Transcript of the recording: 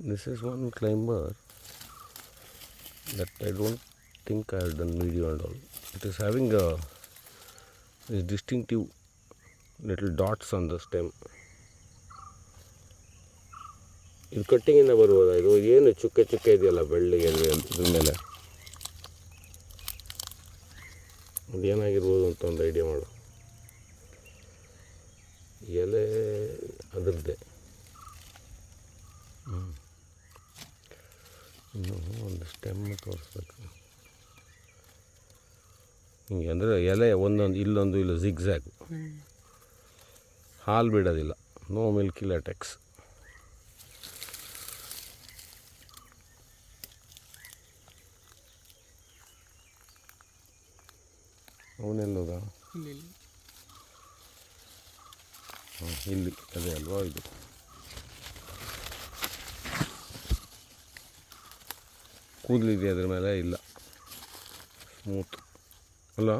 This is one climber that I don't think I have done video and all. It is having these distinctive little dots on the stem. ಇದು ಕಟ್ಟಿಂಗಿಂದ ಬರ್ಬೋದಾ? ಇದು ಏನು ಚುಕ್ಕೆ ಚುಕ್ಕೆ ಇದೆಯಲ್ಲ ಬೆಳ್ಳಿಗೆ ಇದ್ರ ಮೇಲೆ, ಅದು ಏನಾಗಿರ್ಬೋದು ಅಂತ ಒಂದು ಐಡಿಯಾ ಮಾಡು. ಎಲೆ ಅದರದ್ದೇ. ಇನ್ನು ಒಂದು ಸ್ಟೆಮ್ ತೋರಿಸ್ಬೇಕು ಹಿಂಗೆ. ಅಂದರೆ ಎಲೆ ಒಂದೊಂದು ಇಲ್ಲೊಂದು ಇಲ್ಲ ಜಿಗ್ಜ್ಯಾಗ್, ಹಾಲು ಬಿಡೋದಿಲ್ಲ, ನೋ ಮಿಲ್ಕಿ ಲ್ಯಾಟೆಕ್ಸ್. ಅವನೆಲ್ಲೋದ? ಹಾಂ, ಇಲ್ಲಿ ಅದೇ ಅಲ್ವಾ ಇದು. ಕೂದಲಿದೆ ಅದ್ರ ಮೇಲೆ, ಇಲ್ಲ ಸ್ಮೂತ್ ಅಲ್ಲ.